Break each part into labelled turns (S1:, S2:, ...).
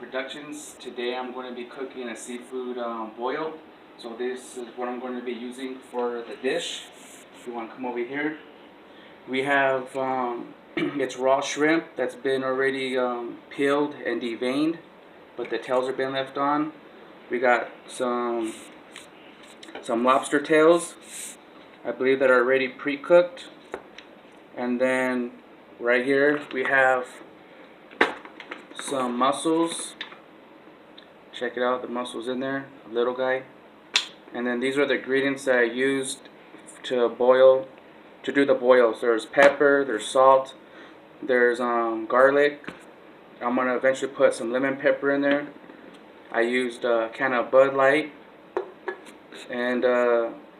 S1: Productions. Today I'm going to be cooking a seafood boil. So this is what I'm going to be using for the dish. If you want to come over here, we have it's raw shrimp that's been already peeled and deveined, but the tails have been left on. We got some lobster tails, I believe, that are already pre-cooked, and then right here we have some mussels. Check it out, the mussels in there, a little guy. And then these are the ingredients that I used to do the boils. There's pepper, there's salt, there's garlic. I'm gonna eventually put some lemon pepper in there. I used a can of Bud Light and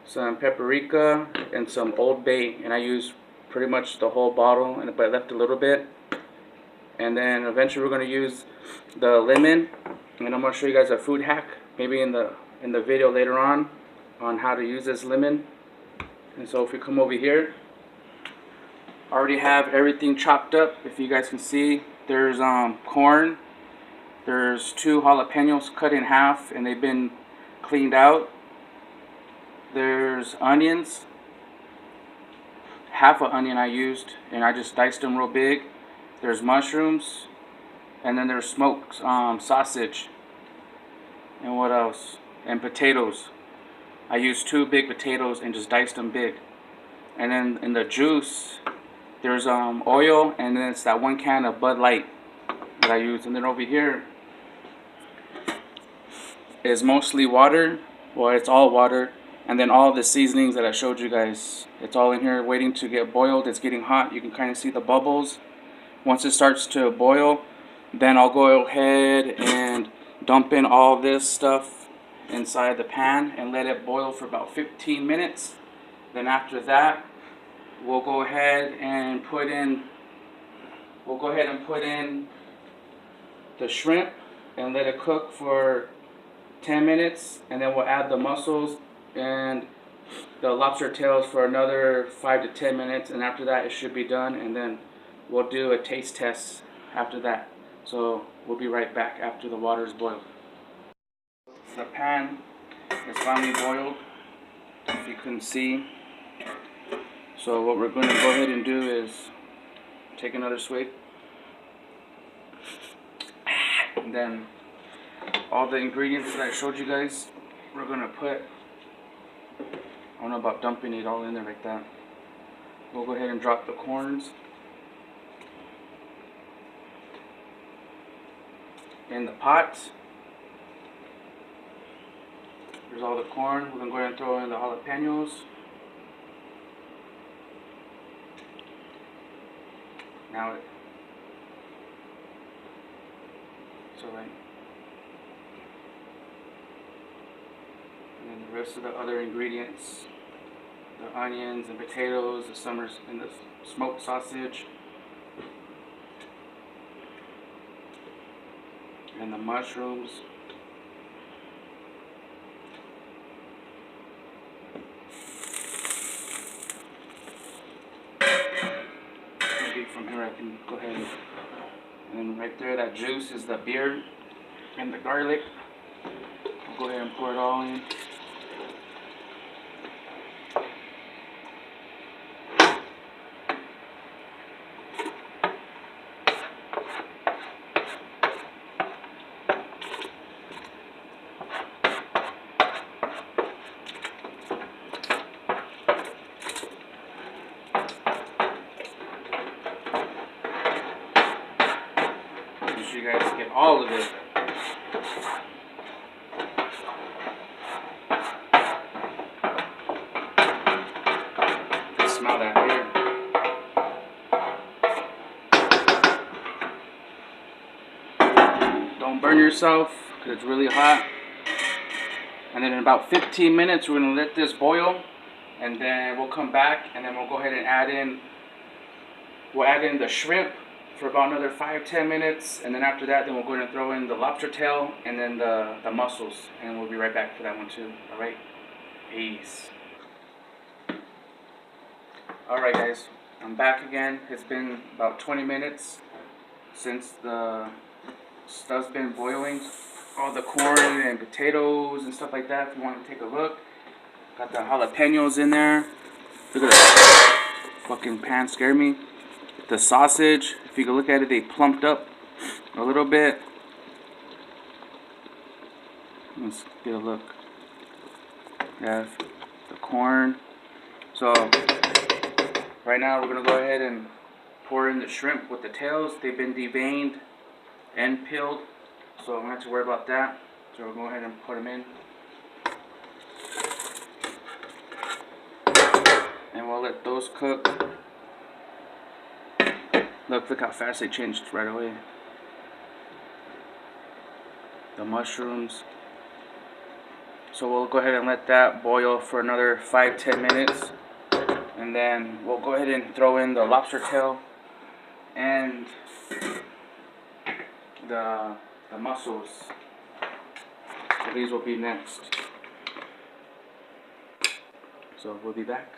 S1: some paprika and some Old Bay, and I used pretty much the whole bottle, but I left a little bit. And then eventually we're gonna use the lemon, and I'm gonna show you guys a food hack, maybe in the video later on how to use this lemon. And so if we come over here, I already have everything chopped up. If you guys can see, there's corn, there's 2 jalapenos cut in half and they've been cleaned out. There's onions, half an onion I used, and I just diced them real big. There's mushrooms, and then there's smoked sausage, and what else? And potatoes. I used 2 big potatoes and just diced them big. And then in the juice, there's oil, and then it's that 1 can of Bud Light that I used. And then over here is mostly water. Well, it's all water. And then all the seasonings that I showed you guys, it's all in here waiting to get boiled. It's getting hot. You can kind of see the bubbles. Once it starts to boil, then I'll go ahead and dump in all this stuff inside the pan and let it boil for about 15 minutes. Then after that, we'll go ahead and put in the shrimp and let it cook for 10 minutes, and then we'll add the mussels and the lobster tails for another 5 to 10 minutes, and after that it should be done, and then we'll do a taste test after that. So we'll be right back after the water is boiled. The pan is finally boiled, if you couldn't see. So what we're going to go ahead and do is take another swig, and then all the ingredients that I showed you guys, we're going to put, I don't know about dumping it all in there like that. We'll go ahead and drop the corns in the pot. There's all the corn. We're going to go ahead and throw in the jalapenos. Now it's alright. And then the rest of the other ingredients, the onions and potatoes, the summers and the smoked sausage, and the mushrooms. Maybe from here I can go ahead and right there, that juice is the beer and the garlic. I'll go ahead and pour it all in. Make sure you guys get all of it. Smell that beer. Don't burn yourself because it's really hot. And then in about 15 minutes we're going to let this boil, and then we'll come back and then we'll go ahead and add in the shrimp for about another 5-10 minutes, and then after that then we'll go ahead and throw in the lobster tail and then the mussels, and we'll be right back for that one too. Alright, peace. Alright guys, I'm back again. It's been about 20 minutes since stuff's been boiling. All the corn and potatoes and stuff like that. If you want to take a look, got the jalapenos in there. Look at that fucking pan, scared me. The sausage, if you can look at it, they plumped up a little bit. Let's get a look. Yeah, the corn. So right now we're gonna go ahead and pour in the shrimp with the tails. They've been deveined and peeled, so I don't have to worry about that. So we'll go ahead and put them in, and we'll let those cook. Look how fast they changed right away. The mushrooms. So we'll go ahead and let that boil for another 5-10 minutes. And then we'll go ahead and throw in the lobster tail and the mussels. So these will be next. So we'll be back.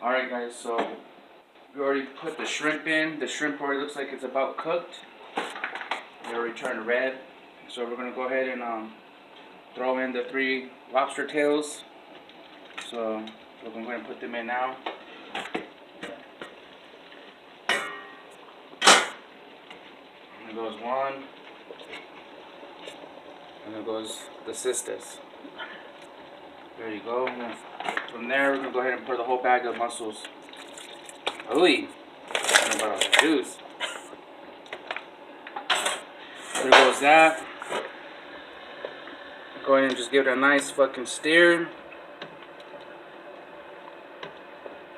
S1: Alright guys, so we already put the shrimp in. The shrimp already looks like it's about cooked. They already turned red. So we're going to go ahead and throw in the 3 lobster tails. So we're going to go ahead and put them in now. And there goes one. And there goes the sisters. There you go. And then from there, we're going to go ahead and pour the whole bag of mussels. Ooh, about all the juice. There goes that. Go ahead and just give it a nice fucking stir.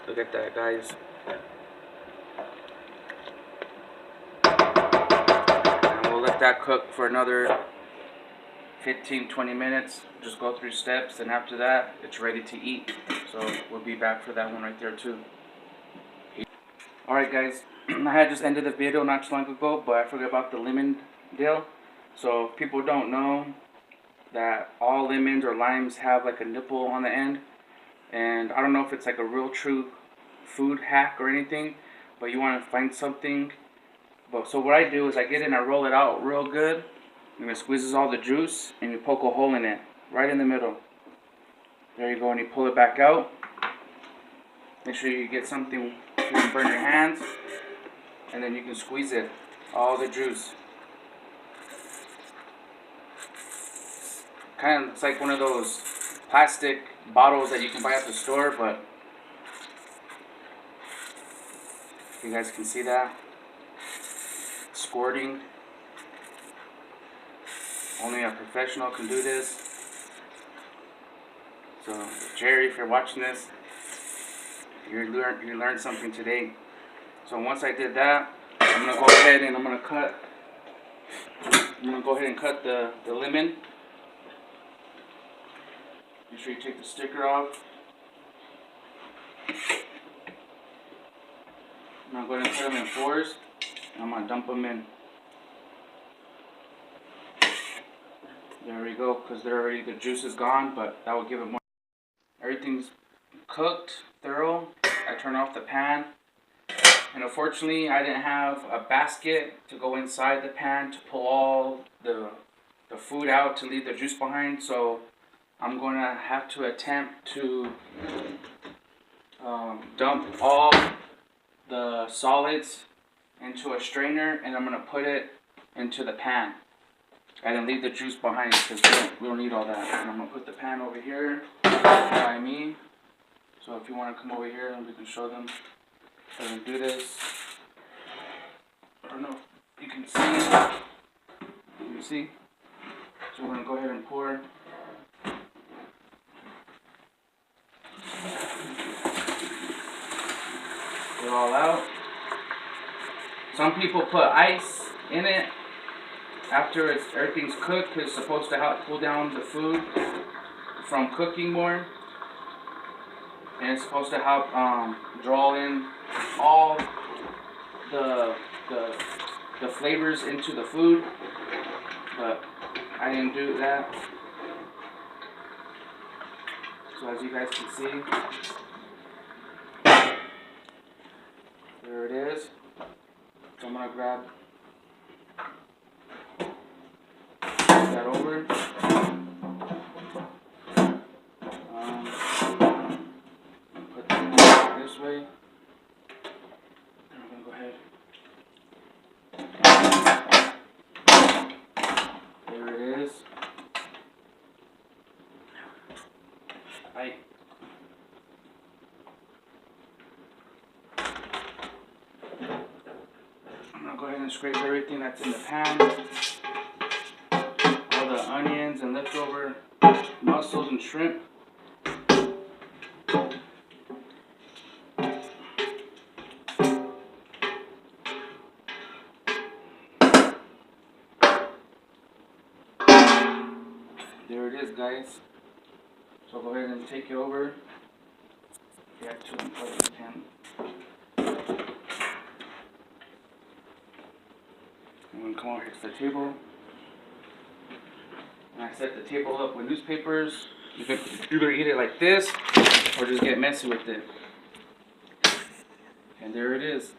S1: Look at that, guys. And we'll let that cook for another 15-20 minutes. Just go through steps, and after that, it's ready to eat. So we'll be back for that one right there too. Alright guys, I had just ended the video not too long ago, but I forgot about the lemon deal. So if people don't know that all lemons or limes have like a nipple on the end, and I don't know if it's like a real true food hack or anything, but you want to find something. But so what I do is I get it and I roll it out real good, and it squeezes all the juice, and you poke a hole in it right in the middle. There you go, and you pull it back out. Make sure you get something so you can burn your hands, and then you can squeeze it, all the juice. Kind of looks like one of those plastic bottles that you can buy at the store, but you guys can see that squirting. Only a professional can do this. So Jerry, if you're watching this, you learned something today. So once I did that, I'm gonna go ahead and cut the lemon. Make sure you take the sticker off. I'm gonna go ahead and put them in 4s. I'm gonna dump them in. There we go, because the juice is gone, but that will give it more. Everything's cooked, thorough. I turn off the pan. And unfortunately, I didn't have a basket to go inside the pan to pull all the food out to leave the juice behind. So I'm going to have to attempt to dump all the solids into a strainer, and I'm going to put it into the pan and then leave the juice behind, because we don't need all that. And I'm going to put the pan over here by me. So if you want to come over here, and we can show them how to do this. I don't know if you can see. You see? So we're going to go ahead and pour. Get it all out. Some people put ice in it after everything's cooked. It's supposed to help cool down the food from cooking more. And it's supposed to help draw in all the flavors into the food, but I didn't do that. So as you guys can see, there it is. So I'm gonna grab that over. Put that this way. And we're gonna go ahead. There it is. Right. I'm gonna go ahead and scrape everything that's in the pan. All the onions and leftover mussels and shrimp. There it is, guys. So go ahead and take it over. You have to unplug the pan. I'm gonna come over here to the table. And I set the table up with newspapers. You can either eat it like this or just get messy with it. And there it is.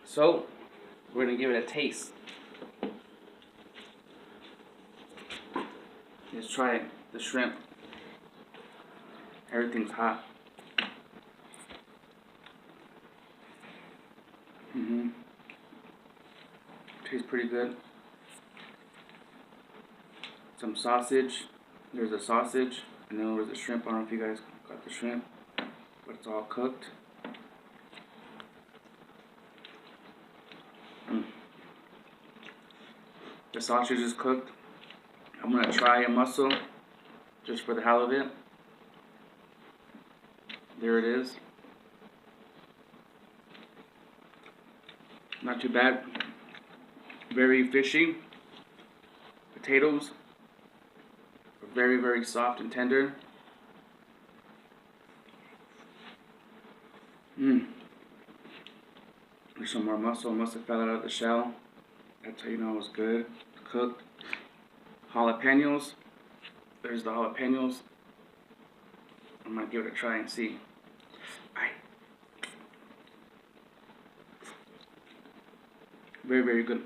S1: So we're gonna give it a taste. Let's try the shrimp. Everything's hot. Tastes pretty good. Some sausage. There's a sausage, and then there's the shrimp. I don't know if you guys got the shrimp, but it's all cooked. The sausage is cooked. I'm gonna try a mussel, just for the hell of it. There it is. Not too bad. Very fishy. Potatoes are very, very soft and tender. There's some more mussel. Must have fell out of the shell. That's how you know it was good. Cooked. Jalapenos. There's the jalapenos. I'm gonna give it a try and see. Alright. Very, very good.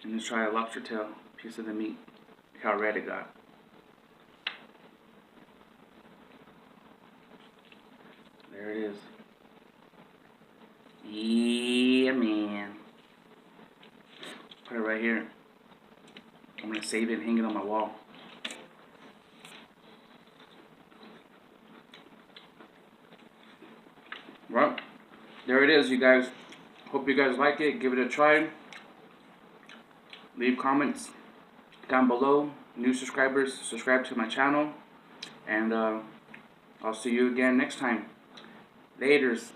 S1: And let's try a lobster tail, piece of the meat. Look how red it got. There it is. Yeah, man. Put it right here. I'm gonna save it and hang it on my wall. Well, there it is, you guys. Hope you guys like it. Give it a try. Leave comments down below. New subscribers, subscribe to my channel. And I'll see you again next time. Laters.